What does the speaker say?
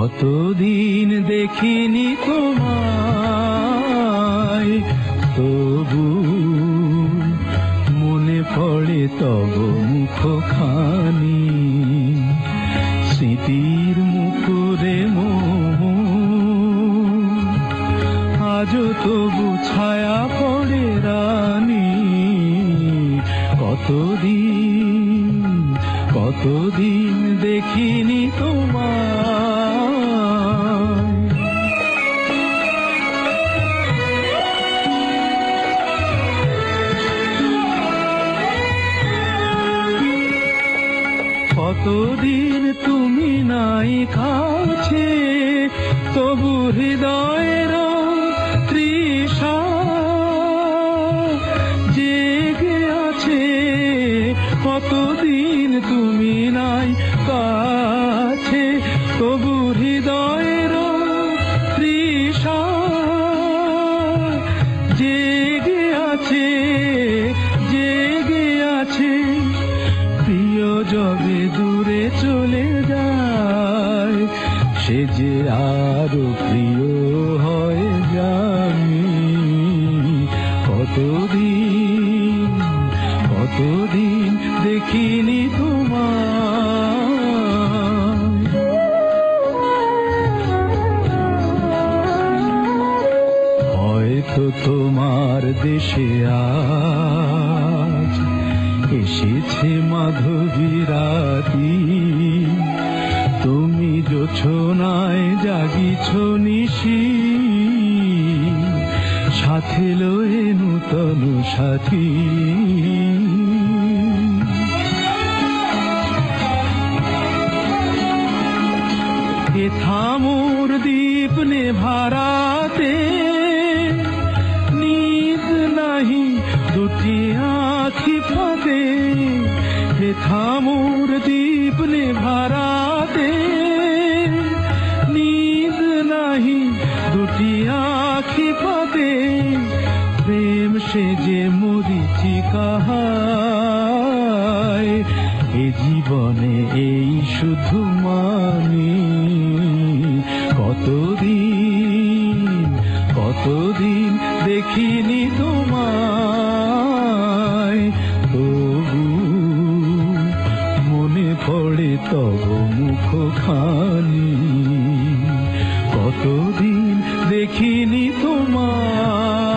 কতদিন দেখিনি তোমায়, তবু মনে পড়ে তব মুখখানি। স্মৃতির মুকুরে আজও তবু ছায়া পড়ে রানী। কতদিন দেখিনি তোমায়। কতদিন তুমি নাই কাছে, তবু হৃদয়ের তৃষা জেগে আছে। কতদিন তুমি নাই কাছে, তবু হৃদয়ের তৃষা জেগে আছে, জেগে আছে। প্রিয় যবে দূরে চলে যায়, সে যে আরো প্রিয় হয়ে জানি। কতদিন দেখিনি তোমায়। হয়তো তোমার দেশে আজ এসেছে মাধবী রাতি। তুমি জোছনায় জাগিছ নিশি, সাথে লয়ে নূতন সাথী। এ থামুর দীপ নেভারাতে নিদ নাহি দুটি আখি ফাঁদে। হে থামুর দীপ নেভারাতে নিদ নাহি দুটি আখি ফাঁদে। প্রেম সে যে মরিচিকা হায়, এ জীবনে এই শুধু মানি। কতদিন দেখিনি তোমায়, তবু মনে পড়ে তব মুখখানি। কতদিন দেখিনি তোমায়।